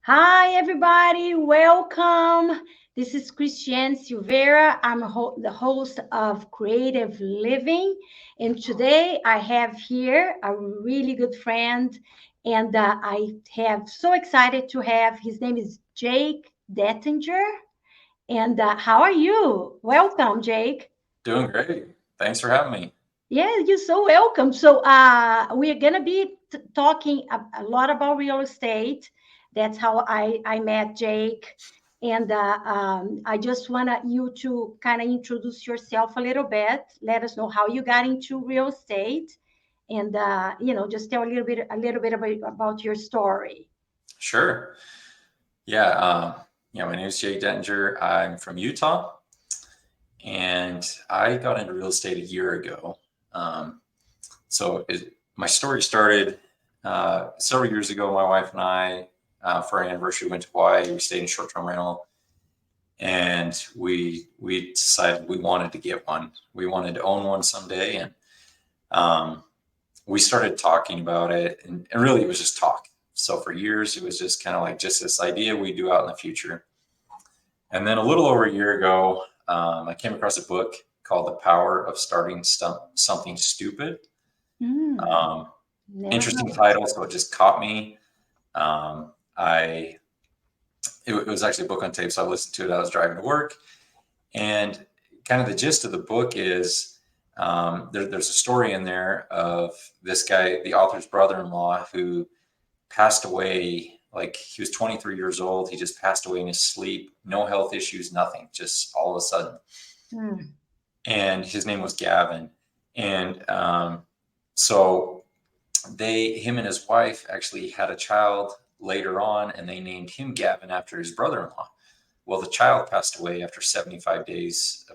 Hi, everybody. Welcome. This is Christiane Silveira. I'm the host of Creative Living. And today I have here a really good friend. And I have so excited to have his name is Jake Dettinger. And how are you? Welcome, Jake. Doing great. Thanks for having me. Yeah, you're so welcome. So, we are gonna be talking a lot about real estate. That's how I met Jake, and I just want you to kind of introduce yourself a little bit. Let us know how you got into real estate, and just tell a little bit about your story. Sure. Yeah. My name is Jake Dettinger. I'm from Utah, and I got into real estate a year ago. Um, my story started several years ago. My wife and I, for our anniversary, went to Hawaii. We stayed in short-term rental, and we decided we wanted to get one. We wanted to own one someday, and um, we started talking about it, and really it was just talk. So for years, it was just kind of like just this idea we do out in the future. And then a little over a year ago, I came across a book called The Power of Starting Something Stupid. Hmm, Um, never Interesting heard. title, so it just caught me. Um, I it was actually a book on tape, so I listened to it. I was driving to work, and kind of the gist of the book is there's a story in there of this guy, the author's brother-in-law, who passed away. Like, he was 23 years old. He just passed away in his sleep. No health issues, nothing, just all of a sudden. Hmm. And his name was Gavin. And so him and his wife actually had a child later on, and they named him Gavin after his brother-in-law. Well, the child passed away after 75 days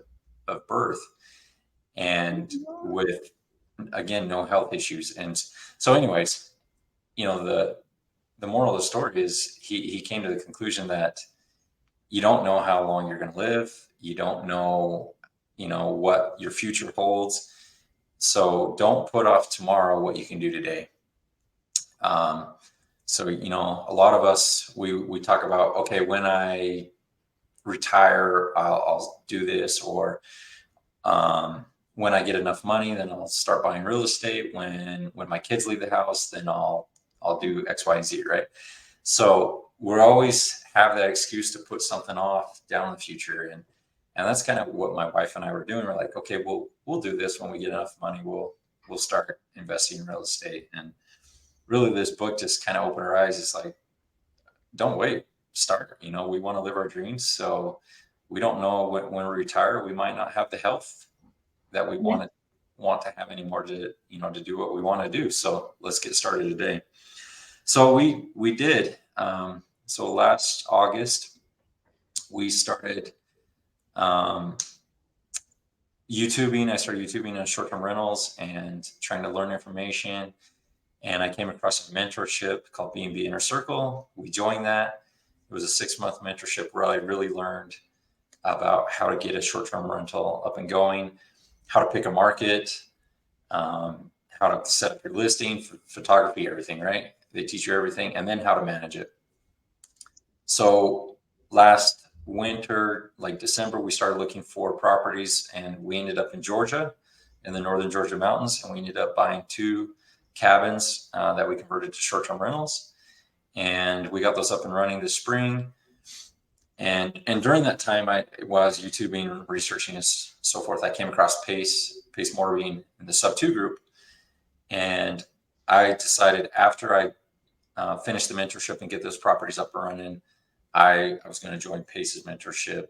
of birth, and with, again, no health issues. And so, anyways, the moral of the story is he came to the conclusion that you don't know how long you're going to live. You don't know, what your future holds. So don't put off tomorrow what you can do today. Um, a lot of us, we talk about, okay, when I retire, I'll do this, or when I get enough money, then I'll start buying real estate. When my kids leave the house, then I'll do X, Y, and Z, right? So we always have that excuse to put something off down in the future, and that's kind of what my wife and I were doing. We're like, okay, we'll do this when we get enough money. We'll start investing in real estate. And really, this book just kind of opened our eyes. It's like, don't wait, start. We want to live our dreams, so we don't know when we retire, we might not have the health that we want to have anymore to do what we want to do. So let's get started today. So we did. So last August, we started um, YouTubing. I started YouTubing on short-term rentals and trying to learn information. And I came across a mentorship called B&B Inner Circle. We joined that. It was a 6-month mentorship where I really learned about how to get a short-term rental up and going, how to pick a market, how to set up your listing, photography, everything, right? They teach you everything, and then how to manage it. So last winter, like December, we started looking for properties, and we ended up in Georgia, in the northern Georgia mountains, and we ended up buying 2 cabins that we converted to short-term rentals, and we got those up and running this spring. And during that time, I was YouTubing, researching, and so forth. I came across Pace Mortgaging in the sub 2 group, and I decided after I finish the mentorship and get those properties up and running, I was going to join Pace's mentorship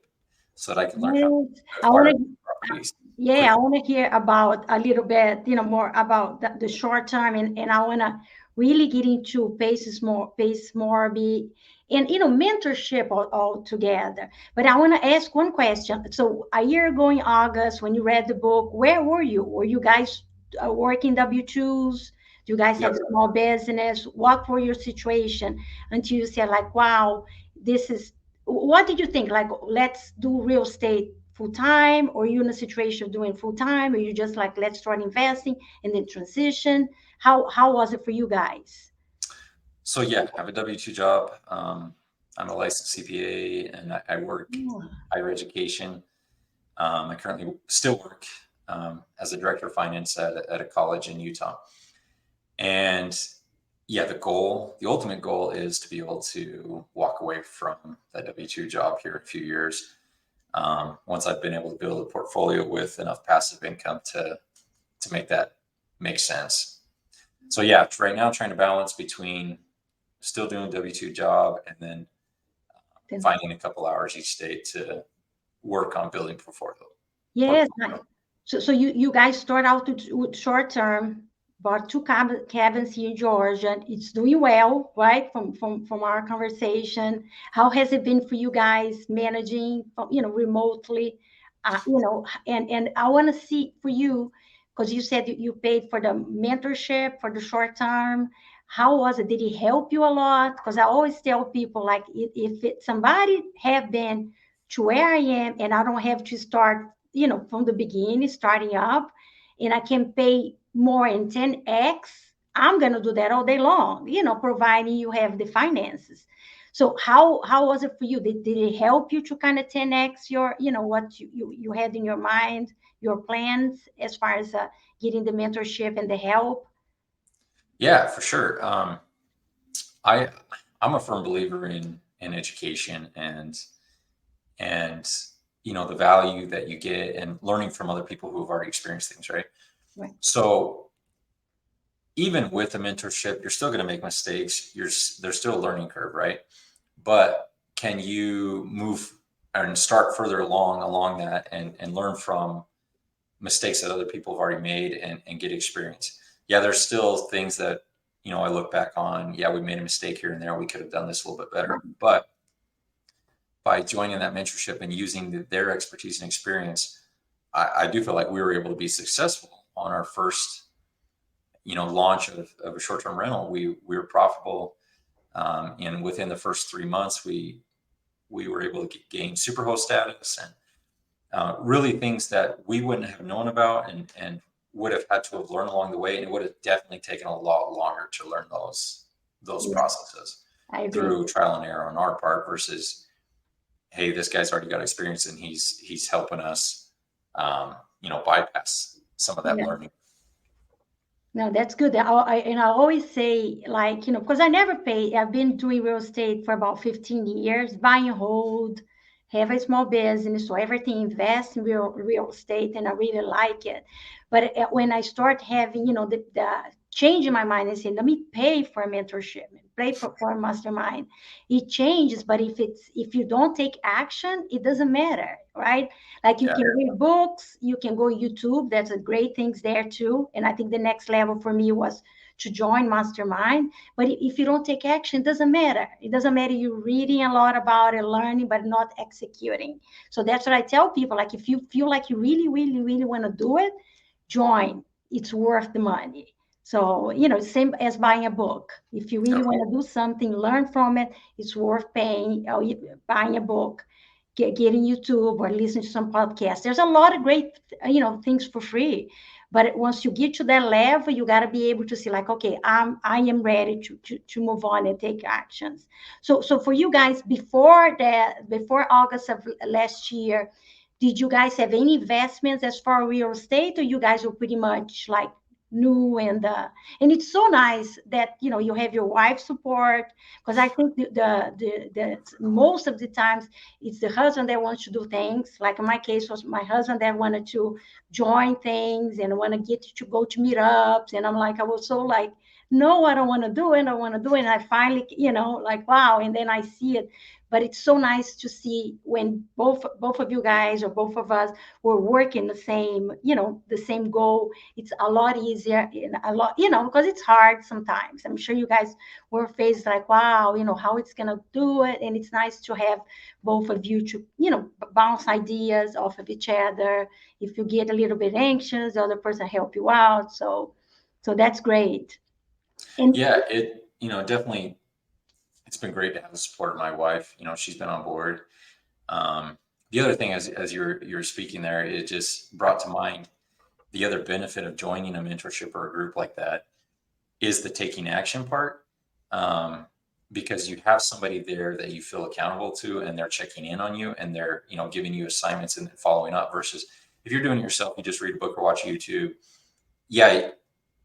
so that I can learn how to Right. I want acquire to. properties Yeah, I quickly. want to hear about a little bit, more about the short term, and I want to really get into pace more be and mentorship all together. But I want to ask one question. So a year ago in August, when you read the book, where were you? Were you guys working W-2s? Do you guys have Yep. small business? What were your situation until you said like, wow, this is what did you think? Like, let's do real estate full time, or you in a situation of doing full time, or you just like, let's start investing and then transition? How was it for you guys? So yeah, I have a W-2 job. I'm a licensed CPA, and I work higher education. I currently still work as a director of finance at a college in Utah. And yeah, the ultimate goal is to be able to walk away from that W-2 job here in a few years. Once I've been able to build a portfolio with enough passive income to make that make sense. So yeah, right now trying to balance between still doing a W-2 job and then finding a couple hours each day to work on building portfolio. Yes. So you guys start out with short term, bought two cabins here in Georgia. It's doing well, right? From our conversation, how has it been for you guys managing, remotely? And I want to see for you, because you said you paid for the mentorship for the short term. How was it? Did it help you a lot? Because I always tell people, like, if somebody have been to where I am and I don't have to start, from the beginning, starting up, and I can pay more in 10x, I'm going to do that all day long, providing you have the finances. So how was it for you? Did it help you to kind of 10x your, what you had in your mind, your plans as far as getting the mentorship and the help? Yeah, for sure. I I'm a firm believer in education and the value that you get and learning from other people who have already experienced things, right? Right. So even with a mentorship, you're still going to make mistakes. There's still a learning curve, right? But can you move and start further along that and learn from mistakes that other people have already made and get experience? Yeah, there's still things that I look back on. Yeah, we made a mistake here and there. We could have done this a little bit better. But by joining that mentorship and using their expertise and experience, I do feel like we were able to be successful on our first launch of a short-term rental. We were profitable, and within the first 3 months, we were able to gain superhost status and really things that we wouldn't have known about and would have had to have learned along the way, and it would have definitely taken a lot longer to learn those processes through trial and error on our part versus, hey, this guy's already got experience and he's helping us, bypass some of that learning. No, that's good. I always say, like, because I never pay. I've been doing real estate for about 15 years, buy and hold, have a small business, so everything invest in real estate, and I really like it. But when I start having, the change in my mind and saying, let me pay for a mentorship, pay for a mastermind, it changes. But if you don't take action, it doesn't matter, right? Like, you can read books, you can go YouTube. That's a great things there too. And I think the next level for me was to join Mastermind. But if you don't take action, it doesn't matter. It doesn't matter you reading a lot about it, learning, but not executing. So that's what I tell people. Like, if you feel like you really, really, really want to do it, join. It's worth the money. So, same as buying a book. If you really want to do something, learn from it, it's worth paying, buying a book, getting YouTube or listening to some podcast. There's a lot of great, things for free. But once you get to that level, you got to be able to see, like, okay, I am ready to move on and take actions. So for you guys, before August of last year, did you guys have any investments as far as real estate, or you guys were pretty much like new? And it's so nice that you have your wife's support, because I think the most of the times it's the husband that wants to do things. Like in my case, was my husband that wanted to join things and want to get to go to meetups, and I'm like, I was so like, no, I don't want to do it. I want to do it. And I finally, like, wow. And then I see it. But it's so nice to see when both of you guys or both of us were working the same goal. It's a lot easier and a lot, because it's hard sometimes. I'm sure you guys were faced like, wow, how it's gonna do it. And it's nice to have both of you to, bounce ideas off of each other. If you get a little bit anxious, the other person help you out. So that's great. And yeah, it definitely, it's been great to have the support of my wife. She's been on board. The other thing, as you're speaking there, it just brought to mind the other benefit of joining a mentorship or a group like that is the taking action part. because you have somebody there that you feel accountable to, and they're checking in on you, and they're, giving you assignments and following up, versus if you're doing it yourself, you just read a book or watch YouTube. Yeah,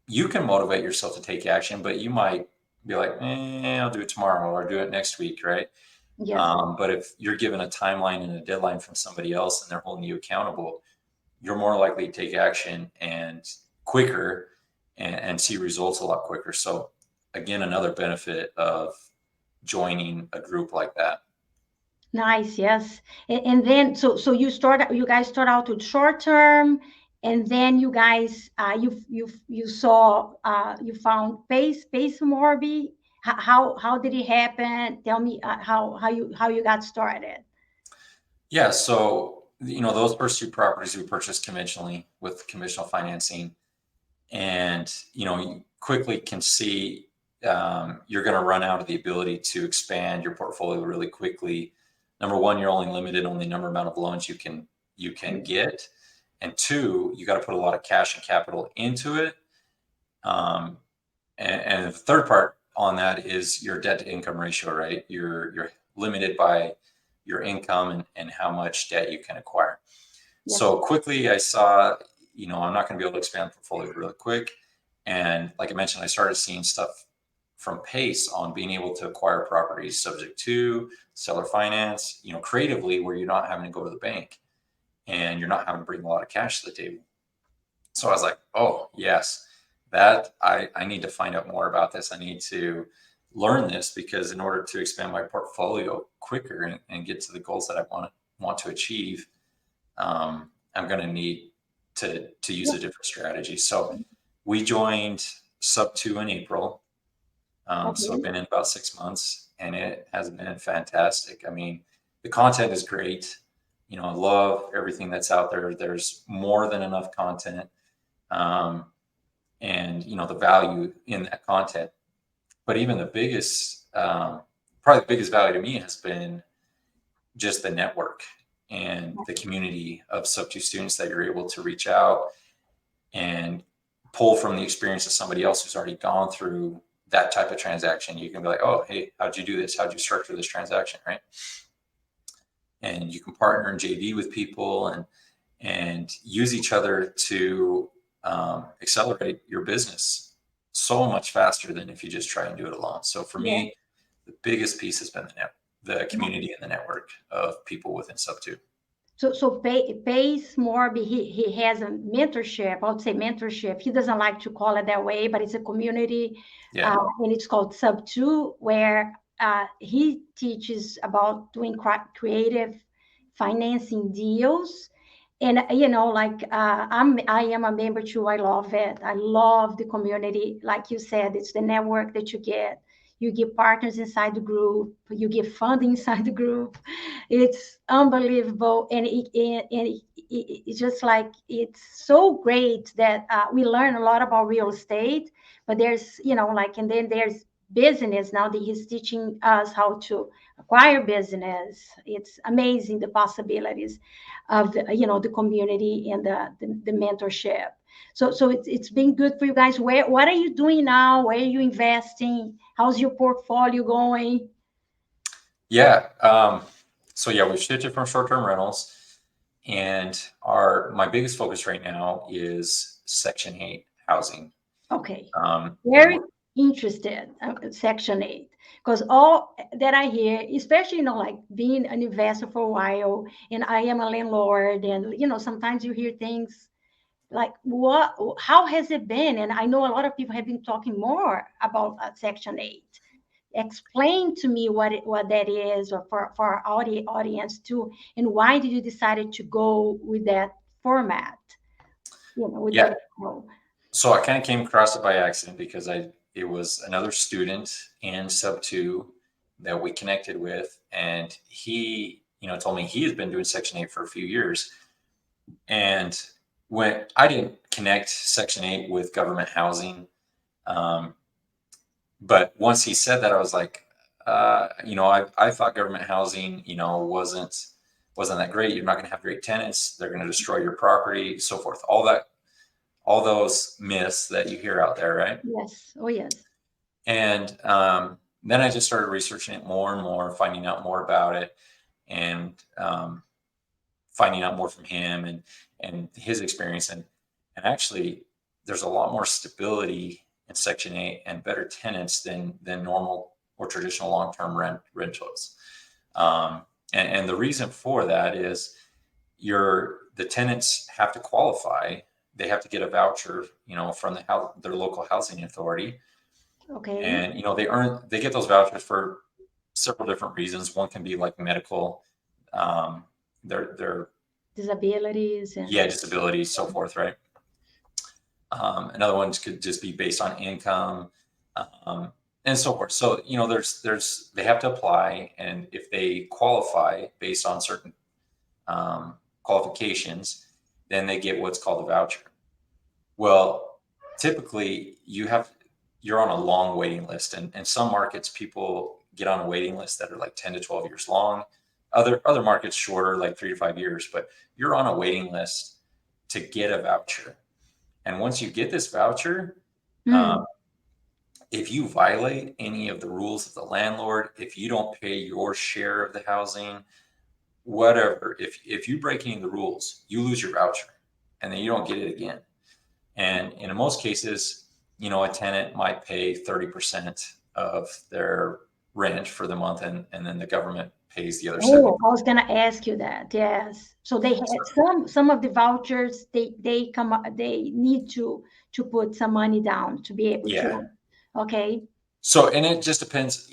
you can motivate yourself to take action, but you might be like, I'll do it tomorrow or do it next week, right? Yes. But if you're given a timeline and a deadline from somebody else and they're holding you accountable, you're more likely to take action and quicker, and see results a lot quicker. So again, another benefit of joining a group like that. Nice, yes. And then so you guys start out with short term, and then you guys you found Pace Morby. How did it happen? Tell me how you got started. Yeah, so those first two properties we purchased conventionally with conventional financing, and you quickly can see, you're going to run out of the ability to expand your portfolio really quickly. Number one, you're only limited on the amount of loans you can get, and two, you got to put a lot of cash and capital into it. And the third part on that is your debt to income ratio, right? You're limited by your income and how much debt you can acquire. Yes. So quickly I saw, I'm not going to be able to expand the portfolio really quick. And like I mentioned, I started seeing stuff from Pace on being able to acquire properties subject to seller finance, creatively, where you're not having to go to the bank and you're not having to bring a lot of cash to the table. So I was like, oh yes, that I need to find out more about this. I need to learn this, because in order to expand my portfolio quicker and get to the goals that I want to achieve, I'm going to need to use a different strategy. So we joined Sub 2 in April. So I've been in about 6 months, and it has been fantastic. I mean, the content is great. I love everything that's out there. There's more than enough content, and the value in that content. But even the biggest, probably the biggest value to me has been just the network and the community of Sub 2 students that you're able to reach out and pull from the experience of somebody else who's already gone through that type of transaction. You can be like, oh, hey, how'd you do this? How'd you structure this transaction, right? And you can partner in JV with people and use each other to accelerate your business so much faster than if you just try and do it alone. So for me, the biggest piece has been the community and the network of people within Sub 2. So Pace Morby, he has a mentorship. I would say mentorship. He doesn't like to call it that way, but it's a community, and it's called Sub 2, where he teaches about doing creative financing deals. And I am a member too. I love it. I love the community. Like you said, it's the network that you get. You get partners inside the group. You get funding inside the group. It's unbelievable, and it's just like it's so great that we learn a lot about real estate. But there's and then there's business now that he's teaching us how to acquire business. It's amazing the possibilities of the community and the mentorship. So it's been good for you guys. What are you doing now? Where are you investing? How's your portfolio going? Yeah. So yeah, we've shifted from short-term rentals, and my biggest focus right now is Section 8 housing. Okay. Very interested, Section 8, because all that I hear, especially like being an investor for a while, and I am a landlord, and sometimes you hear things like how has it been? And I know a lot of people have been talking more about Section 8. Explain to me what that is, or for our audience too, and why did you decide to go with that format? Yeah. So I kind of came across it by accident, because it was another student in Sub 2 that we connected with, and he told me he has been doing Section 8 for a few years. And when I didn't connect Section 8 with government housing, but once he said that, I was like, I thought government housing, wasn't that great. You're not going to have great tenants. They're going to destroy your property, so forth. All those myths that you hear out there, right? Yes. Oh, yes. And then I just started researching it more and more, finding out more about it, and finding out more from him and his experience. And actually, there's a lot more stability in Section 8 and better tenants than normal or traditional long-term rentals. And the reason for that is the tenants have to qualify. They have to get a voucher, from their local housing authority. Okay. And, they get those vouchers for several different reasons. One can be like medical, their Disabilities and disabilities, so forth, right? Another one could just be based on income, and so forth. So, they have to apply, and if they qualify based on certain qualifications, then they get what's called a voucher. Well, typically you're on a long waiting list, and in some markets people get on a waiting list that are like 10 to 12 years long. Other markets shorter, like 3 to 5 years, but you're on a waiting list to get a voucher. And once you get this voucher, if you violate any of the rules of the landlord, if you don't pay your share of the housing, whatever, if you break any of the rules, you lose your voucher, and then you don't get it again. And in most cases, a tenant might pay 30% of their rent for the month, and then the government pays the other 70%. Oh, I was gonna ask you that. Yes. So they have some of the vouchers, they come up, they need to put some money down to be able to. Okay. So, and it just depends.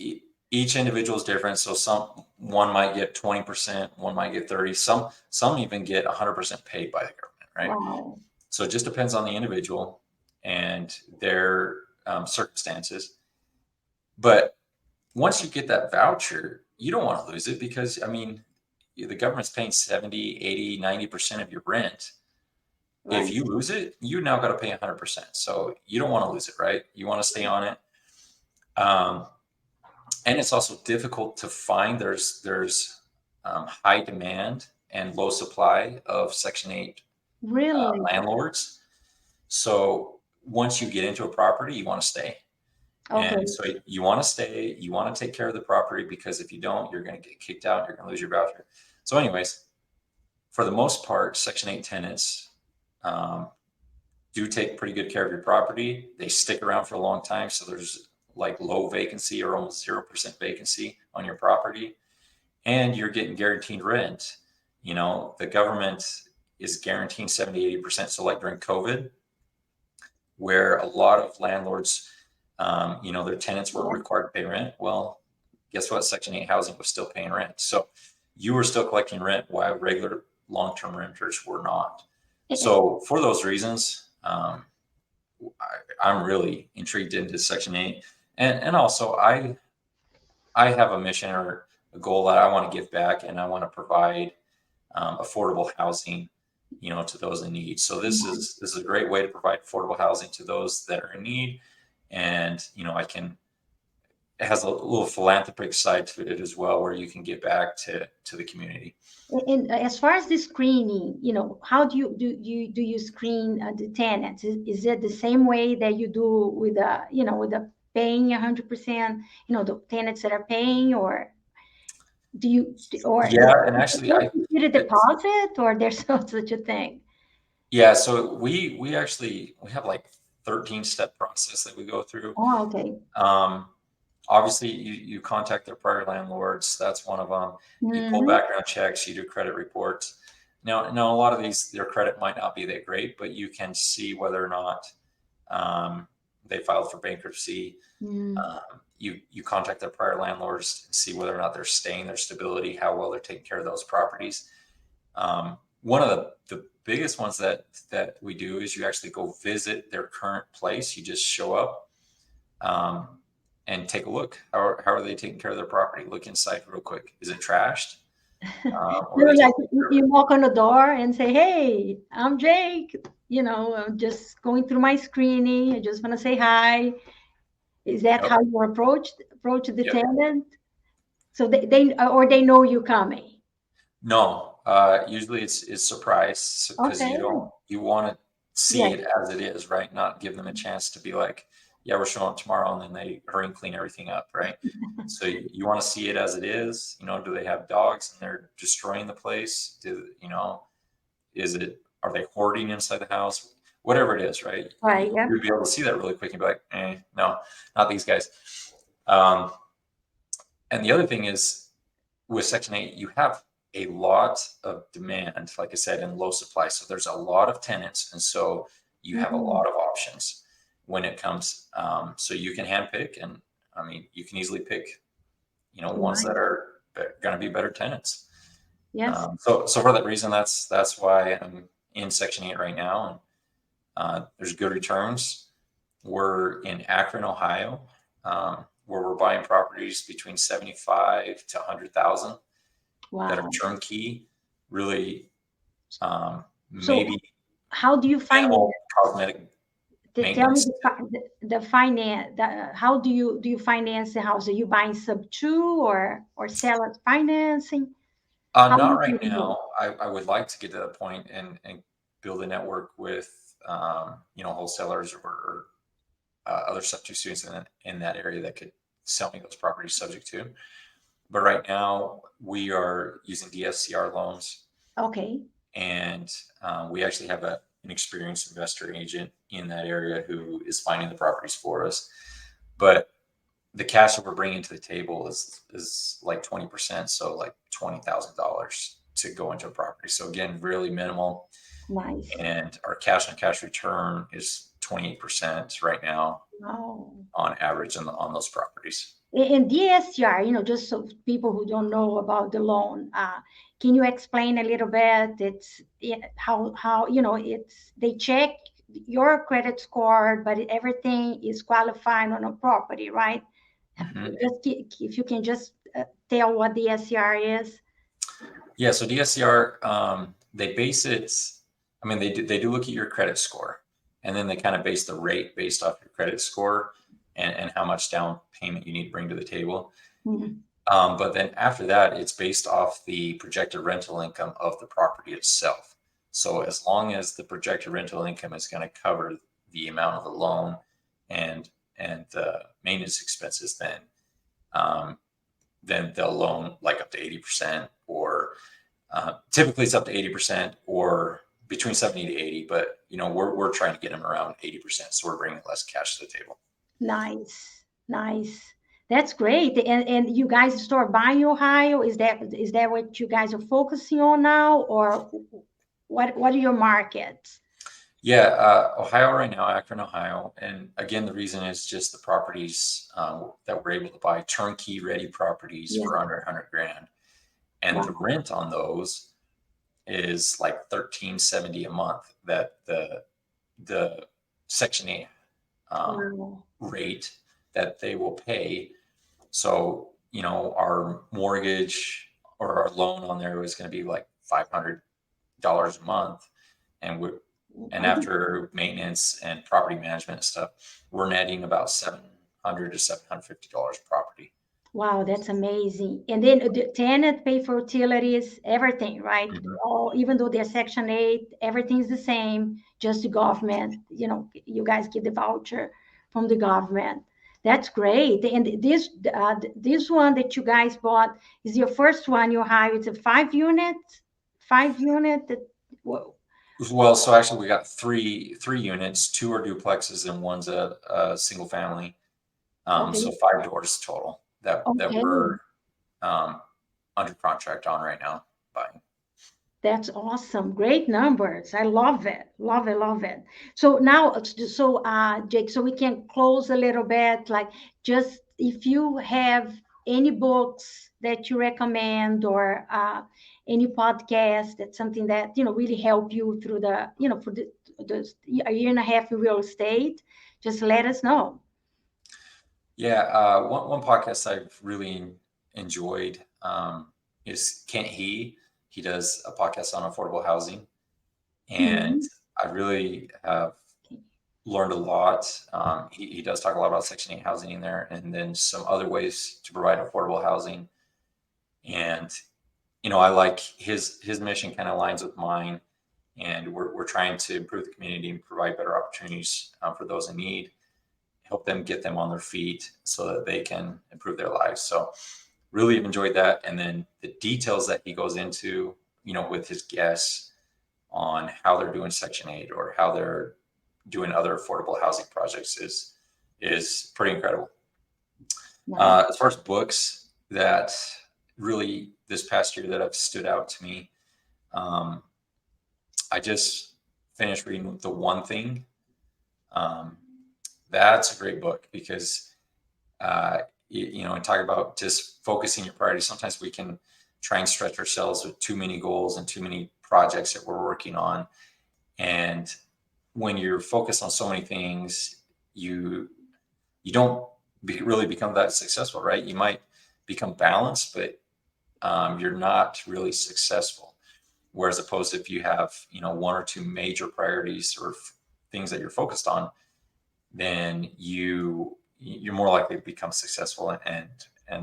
Each individual is different. So one might get 20%, one might get 30. Some even get 100% paid by the government, right? Wow. So it just depends on the individual and their circumstances. But once you get that voucher, you don't want to lose it, because, the government's paying 70, 80, 90% of your rent. Right. If you lose it, you now got to pay 100%. So you don't want to lose it, right? You want to stay on it. And it's also difficult to find. There's high demand and low supply of Section 8 landlords. So once you get into a property, you want to stay. Okay. And so you want to stay, you want to take care of the property, because if you don't, you're going to get kicked out, you're going to lose your voucher. So anyways, for the most part, Section 8 tenants do take pretty good care of your property. They stick around for a long time. So there's like low vacancy or almost 0% vacancy on your property, and you're getting guaranteed rent. The government is guaranteeing 70, 80%. So like during COVID, where a lot of landlords, their tenants were required to pay rent. Well, guess what? Section 8 housing was still paying rent. So you were still collecting rent while regular long-term renters were not. So for those reasons, I'm really intrigued into Section 8. And also I have a mission or a goal that I want to give back, and I want to provide affordable housing, to those in need. So this is a great way to provide affordable housing to those that are in need. And, it has a little philanthropic side to it as well, where you can give back to the community. And as far as the screening, how do you screen the tenants? Is it the same way that you do with the paying 100%, the tenants that are paying, or do you, or and actually I get a deposit, or there's no such a thing? Yeah, so we have like 13-step process that we go through. Oh, okay. Obviously you contact their prior landlords. That's one of them. You pull background checks, you do credit reports. Now a lot of these, their credit might not be that great, but you can see whether or not they filed for bankruptcy. You contact their prior landlords and see whether or not they're staying, their stability, how well they're taking care of those properties. One of the biggest ones that we do is you actually go visit their current place. You just show up and take a look. How are they taking care of their property? Look inside real quick. Is it trashed? You walk on the door and say, "Hey, I'm Jake. I'm just going through my screening. I just want to say hi." Is that how you approach the tenant? So they know you coming? No, usually it's surprise, because you want to see it as it is, right? Not give them a chance to be like, yeah, we're showing up tomorrow, and then they hurry and clean everything up, right? So you want to see it as it is. Do they have dogs and they're destroying the place? Are they hoarding inside the house? Whatever it is, right? Right. Yeah. You'd be able to see that really quick and be like, no, not these guys. Um, and the other thing is, with Section 8, you have a lot of demand, like I said, and low supply. So there's a lot of tenants. And so you have a lot of options when it comes. So you can handpick, and you can easily pick, ones that are going to be better tenants. Yes. So for that reason, that's why I'm in Section 8 right now. And there's good returns. We're in Akron, Ohio, where we're buying properties between 75 to 100,000 that are Wow. turnkey, really, So maybe how do you minimal finance? cosmetic Tell me maintenance. the finance. How do you finance the house? Are you buying sub two or seller financing? How Not do right you do it? now. I would like to get to that point and build a network with, wholesalers or other sub-two students in that area that could sell me those properties subject to. But right now we are using DSCR loans, Okay. and we actually have an experienced investor agent in that area who is finding the properties for us. But the cash that we're bringing to the table is like 20%, so like $20,000 to go into a property. So again, really minimal. Nice. And our cash on cash return is 28% right now Oh. on average on those properties. In DSCR, just so people who don't know about the loan, can you explain a little bit? How it's they check your credit score, but everything is qualifying on a property, right? Mhm. If you can just tell what DSCR is. Yeah, so DSCR, they base it. They do look at your credit score, and then they kind of base the rate based off your credit score and how much down payment you need to bring to the table. Mhm. But then after that, it's based off the projected rental income of the property itself. So as long as the projected rental income is going to cover the amount of the loan and the maintenance expenses, um, then they'll loan like up to 80%, or typically it's up to 80% or between 70 to 80. But we're trying to get them around 80%, so we're bringing less cash to the table. Nice, nice. That's great. And you guys start buying Ohio? Is that what you guys are focusing on now, or what are your markets? Yeah, Ohio right now, Akron, Ohio. And again, the reason is just the properties that we're able to buy, turnkey ready properties Yes. for under 100 grand. And the Wow. rent on those is like $13.70 a month, that the Section 8 Wow. rate that they will pay. So, our mortgage or our loan on there was going to be like $500 a month. And and after maintenance and property management and stuff, we're netting about $700 to $750 a property. Wow, that's amazing. And then the tenant pay for utilities, everything, right? Mhm. All, even though they're Section 8, everything's the same, just the government, you guys get the voucher from the government. That's great. And this one that you guys bought is your first one you hired. It's a 5 unit, 5 unit that, whoa, Well, so actually we got three units. Two are duplexes and one's a single family. okay, So 5 doors total that okay. we're um, under contract on right now buying. That's awesome. Great numbers. I love it. Love it. Love it. So now, Jake, so we can close a little bit, like just if you have any books that you recommend or any podcast, that's something that, really help you through for the a year and a half in real estate, just let us know. Yeah, one podcast I've really enjoyed is Kent He. He does a podcast on affordable housing, and Mhm. I really have learned a lot. He does talk a lot about Section 8 housing in there, and then some other ways to provide affordable housing. And I like his mission kind of aligns with mine, and we're trying to improve the community and provide better opportunities for those in need. help them get them on their feet so that they can improve their lives. So really enjoyed that. And then the details that he goes into, with his guests on how they're doing Section 8 or how they're doing other affordable housing projects is pretty incredible. Nice. As far as books that really this past year that have stood out to me, I just finished reading The One Thing. That's a great book because, and talk about just focusing your priorities. Sometimes we can try and stretch ourselves with too many goals and too many projects that we're working on. And when you're focused on so many things, you don't really become that successful, right? You might become balanced, but you're not really successful. Whereas opposed to if you have, one or two major priorities or things that you're focused on, then you're more likely to become successful and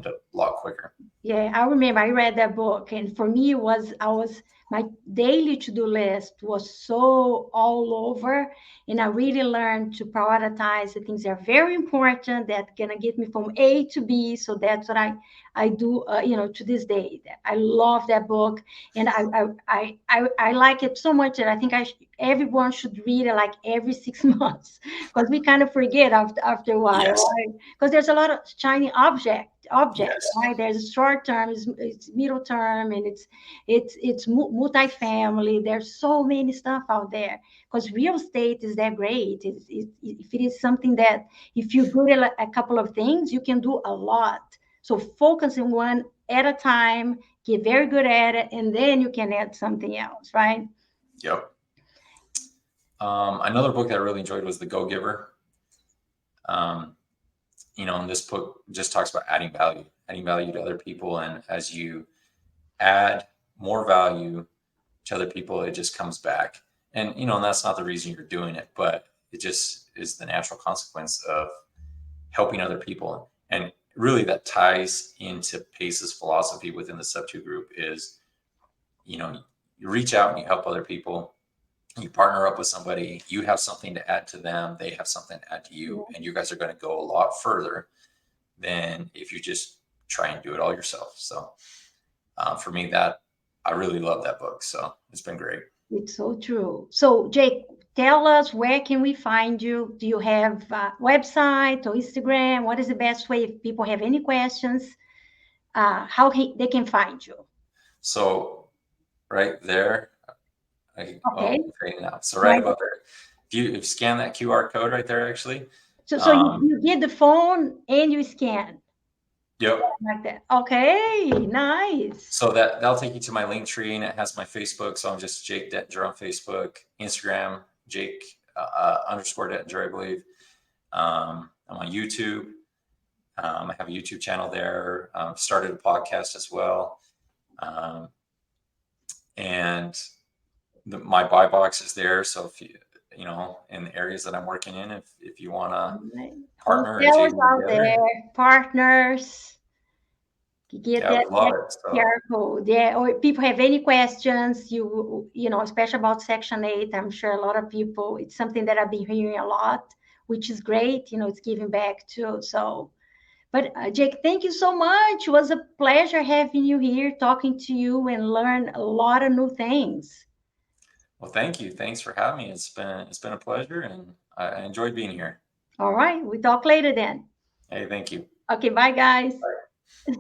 a lot quicker. Yeah, I remember I read that book, and for me, my daily to-do list was so all over, and I really learned to prioritize the things that are very important that gonna get me from A to B. So that's what I do, to this day. I love that book, and I like it so much that I think everyone should read it like every 6 months because we kind of forget after a while, Yes. right? Because there's a lot of shiny objects, Yes. right? There's a short term, it's middle term, and it's multifamily. There's so many stuff out there because real estate is that great. If it is something that if you're good at a couple of things, you can do a lot. So focus on one at a time, get very good at it, and then you can add something else, right? Yep. Another book that I really enjoyed was The Go-Giver. And this book just talks about adding value to other people. And as you add more value to other people, it just comes back. And, and that's not the reason you're doing it, but it just is the natural consequence of helping other people. And really that ties into Pace's philosophy within the Sub2 group is, you reach out and you help other people. You partner up with somebody, you have something to add to them, they have something to add to you, and you guys are going to go a lot further than if you just try and do it all yourself. So for me, I really love that book. So it's been great. It's so true. So, Jake, tell us, where can we find you? Do you have a website or Instagram? What is the best way if people have any questions? They can find you? So right there, Okay. fading out. So right Right. about there, if you scan that QR code right there, actually. So you get the phone and you scan Yep. like that. Okay, nice. So that'll take you to my link tree, and it has my Facebook. So I'm just Jake Dettinger on Facebook, Instagram, Jake _ Dettinger, I believe. I'm on YouTube. I have a YouTube channel there. Started a podcast as well. And my buy box is there. So if in the areas that I'm working in, if you want to partner or Wholesalers JV out together, there, partners, get yeah, that we love it. So, QR code. Yeah, or if people have any questions, especially about Section 8, I'm sure a lot of people, it's something that I've been hearing a lot, which is great. It's giving back too. So, but Jake, thank you so much. It was a pleasure having you here, talking to you, and learn a lot of new things. well, thank you. Thanks for having me. It's been a pleasure, and I enjoyed being here. All right, we talk later then. Hey, thank you. Okay, bye, guys. Bye.